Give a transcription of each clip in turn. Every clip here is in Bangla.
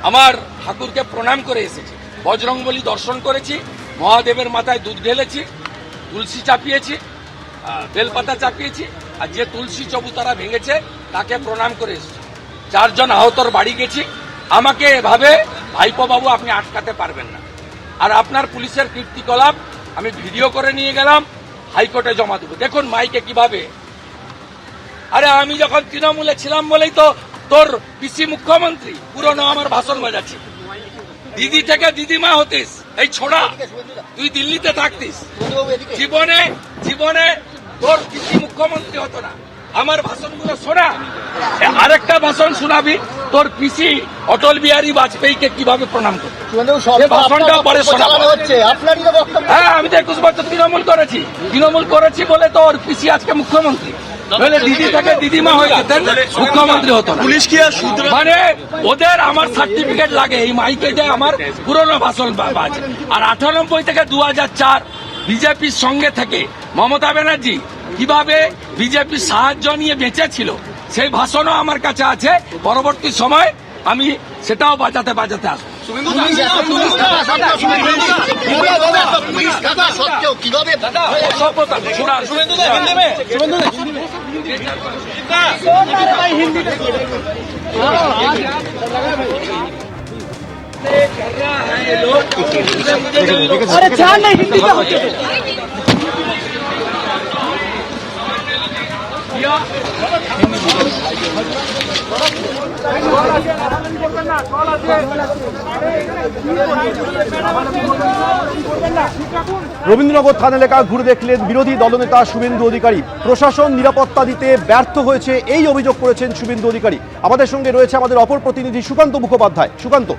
আমার ঠাকুরকে প্রণাম করে এসেছি, বজরংবলী দর্শন করেছি, মহাদেবের মাথায় দুধ ঢেলেছি, তুলসী চাপিয়েছি, বেলপাতা চাপিয়েছি, আর যে তুলসী চবুতারা ভেঙেছে তাকে প্রণাম করে এসেছি। 4 জন আহতর বাড়ি গেছি। আমাকে এভাবে ভাইপো বাবু আপনি আটকাতে পারবেন না। আর আপনার পুলিশের কীর্তিকলাপ আমি ভিডিও করে নিয়ে গেলাম, হাইকোর্টে জমা দেবো। দেখুন মাইকে কিভাবে, আরে আমি যখন তৃণমূলে ছিলাম বলেই তো তোর পিসি মুখ্যমন্ত্রী পুরনো আমার ভাষণ বাজাচ্ছি, দিদি থেকে দিদিমা হতিস, এই ছোড়া তুই দিল্লিতে থাকতিস, জীবনে জীবনে তোর পিসি মুখ্যমন্ত্রী হতো না। আমার ভাষণগুলো শোনা, আরেকটা ভাষণ শোনাবি, তোর পিসি অটল বিহারী বাজপেয়ীকে কিভাবে প্রণাম করতো, ভাষণটা পরে শোনাবো। হ্যাঁ, আমি তো 21 বছর তৃণমূল করেছি বলে তো ওর পিসি আজকে মুখ্যমন্ত্রী, দিদি থেকে দিদিমা হয়ে যেতেন, মুখ্যমন্ত্রী হতো না। পুলিশ কি মানে ওদের আমার সার্টিফিকেট লাগে এই মাইকে যে আমার পুরনো ভাষণ বাজ। আর 98 থেকে 2004 বিজেপির সঙ্গে থেকে মমতা ব্যানার্জি কিভাবে বিজেপির সাহায্য নিয়ে বেঁচে ছিল সেই ভাষণও আমার কাছে আছে। পরবর্তী সময় আমি সেটাও বাজাতে আসবো। রবীন্দ্রনগর থানা এলাকা ঘুরে দেখলেন বিরোধী দলনেতা শুভেন্দু অধিকারী। প্রশাসন নিরাপত্তা দিতে ব্যর্থ হয়েছে এই অভিযোগ করেছেন শুভেন্দু অধিকারী। আমাদের সঙ্গে রয়েছে আমাদের অপর প্রতিনিধি সুকান্ত মুখোপাধ্যায়। সুকান্ত,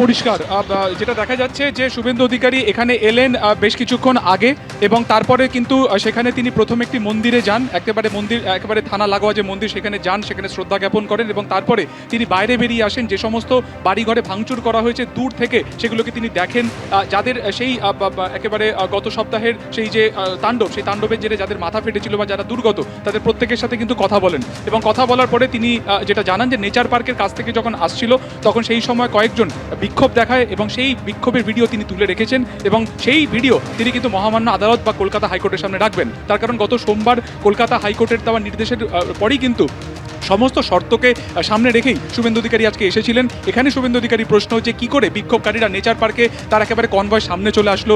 পরিষ্কার যেটা দেখা যাচ্ছে যে শুভেন্দু অধিকারী এখানে এলেন বেশ কিছুক্ষণ আগে এবং তারপরে কিন্তু সেখানে তিনি প্রথম একটি মন্দিরে যান, একেবারে থানা লাগোয়া যে মন্দির সেখানে যান, সেখানে শ্রদ্ধা জ্ঞাপন করেন এবং তারপরে তিনি বাইরে বেরিয়ে আসেন। যে সমস্ত বাড়িঘরে ভাঙচুর করা হয়েছে দূর থেকে সেগুলোকে তিনি দেখেন, যাদের সেই একেবারে গত সপ্তাহের সেই যে তাণ্ডব, সেই তাণ্ডবের জেরে যাদের মাথা ফেটেছিল বা যারা দুর্গত তাদের প্রত্যেকের সাথে কিন্তু কথা বলেন এবং কথা বলার পরে তিনি যেটা জানান যে নেচার পার্কের কাছ থেকে যখন আসছিল তখন সেই সময় কয়েকজন বিক্ষোভ দেখায় এবং সেই বিক্ষোভের ভিডিও তিনি তুলে রেখেছেন এবং সেই ভিডিও তিনি কিন্তু মহামান্য আদালত বা কলকাতা হাইকোর্টের সামনে রাখবেন। তার কারণ গত সোমবার কলকাতা হাইকোর্টের দেওয়া নির্দেশের পরই কিন্তু সমস্ত শর্তকে সামনে রেখেই শুভেন্দু অধিকারী আজকে এসেছিলেন। এখানে শুভেন্দু অধিকারী প্রশ্ন হচ্ছে কি করে বিক্ষোভকারীরা নেচার পার্কে তার একেবারে কনভয় সামনে চলে আসলো,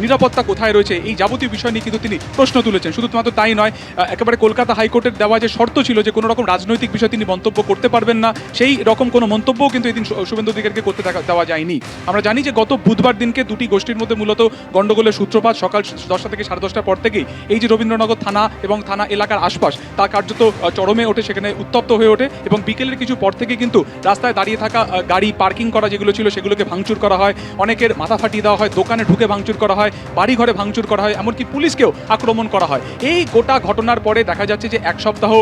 নিরাপত্তা কোথায় রয়েছে, এই যাবতীয় বিষয় নিয়ে কিন্তু তিনি প্রশ্ন তুলেছেন। শুধুমাত্র তাই নয়, একেবারে কলকাতা হাইকোর্টের দেওয়া যে শর্ত ছিল যে কোনো রকম রাজনৈতিক বিষয় তিনি মন্তব্য করতে পারবেন না, সেই রকম কোনো মন্তব্যও কিন্তু এদিন শুভেন্দু অধিকারীকে করতে দেওয়া যায়নি। আমরা জানি যে গত বুধবার দিনকে দুটি গোষ্ঠীর মধ্যে মূলত গণ্ডগোলের সূত্রপাত সকাল 10টা থেকে 10:30টার পর থেকেই এই যে রবীন্দ্রনগর থানা এবং থানা এলাকার আশপাশ তা কার্যত চরমে ওঠে, সেখানে উত্তপ্ত হয়ে ওঠে এবং বিকেলের কিছু পর থেকে কিন্তু রাস্তায় দাঁড়িয়ে থাকা গাড়ি পার্কিং করা যেগুলো ছিল সেগুলোকে ভাঙচুর করা হয়, অনেকের মাথা ফাটিয়ে দেওয়া হয়, দোকানে ঢুকে ভাঙচুর করা হয়, বাড়ি ঘরে ভাঙচুর করা হয়, এমনকি পুলিশকেও আক্রমণ করা হয়। এই গোটা ঘটনার পরে দেখা যাচ্ছে যে 1 সপ্তাহ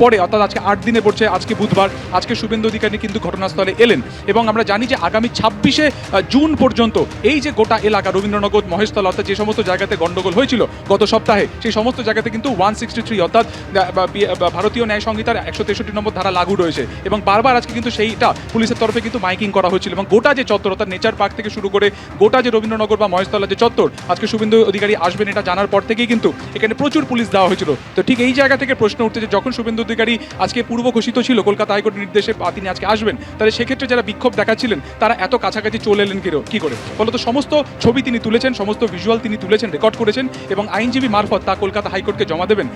পরে অর্থাৎ আজকে 8 দিনে পড়ছে, আজকে বুধবার, আজকে শুভেন্দু অধিকারী কিন্তু ঘটনাস্থলে এলেন এবং আমরা জানি যে আগামী 26শে জুন পর্যন্ত এই যে গোটা এলাকা রবীন্দ্রনগর মহেশতল অর্থাৎ যে সমস্ত জায়গাতে গন্ডগোল হয়েছিল গত সপ্তাহে সেই সমস্ত জায়গাতে কিন্তু 163 অর্থাৎ ভারতীয় ন্যায় সংহিতার 163 নম্বর ধারা লাগু রয়েছে এবং বারবার আজকে কিন্তু সেইটা পুলিশের তরফে কিন্তু মাইকিং করা হয়েছিল এবং গোটা যে চত্বর অর্থাৎ নেচার পার্ক থেকে শুরু করে গোটা যে রবীন্দ্রনগর বা মহেশতলা যে চত্বর আজকে শুভেন্দু অধিকারী আসবেন এটা জানার পর থেকেই কিন্তু এখানে প্রচুর পুলিশ দেওয়া হয়েছিল। তো ঠিক এই জায়গা থেকে প্রশ্ন উঠছে যে যখন শুভেন্দু অধিকারী আজকে পূর্ব ঘোষিত ছিল কলকাতা হাইকোর্টের নির্দেশে তিনি আজকে আসবেন, তাহলে সেক্ষেত্রে যারা বিক্ষোভ দেখাচ্ছিলেন তারা এত কাছাকাছি চলে এলেন কি করে? ফলত সমস্ত ছবি তিনি তুলেছেন, সমস্ত ভিজুয়াল তিনি তুলেছেন, রেকর্ড করেছেন এবং আইনজীবী মারফত তা কলকাতা হাইকোর্টকে জমা দেবেন।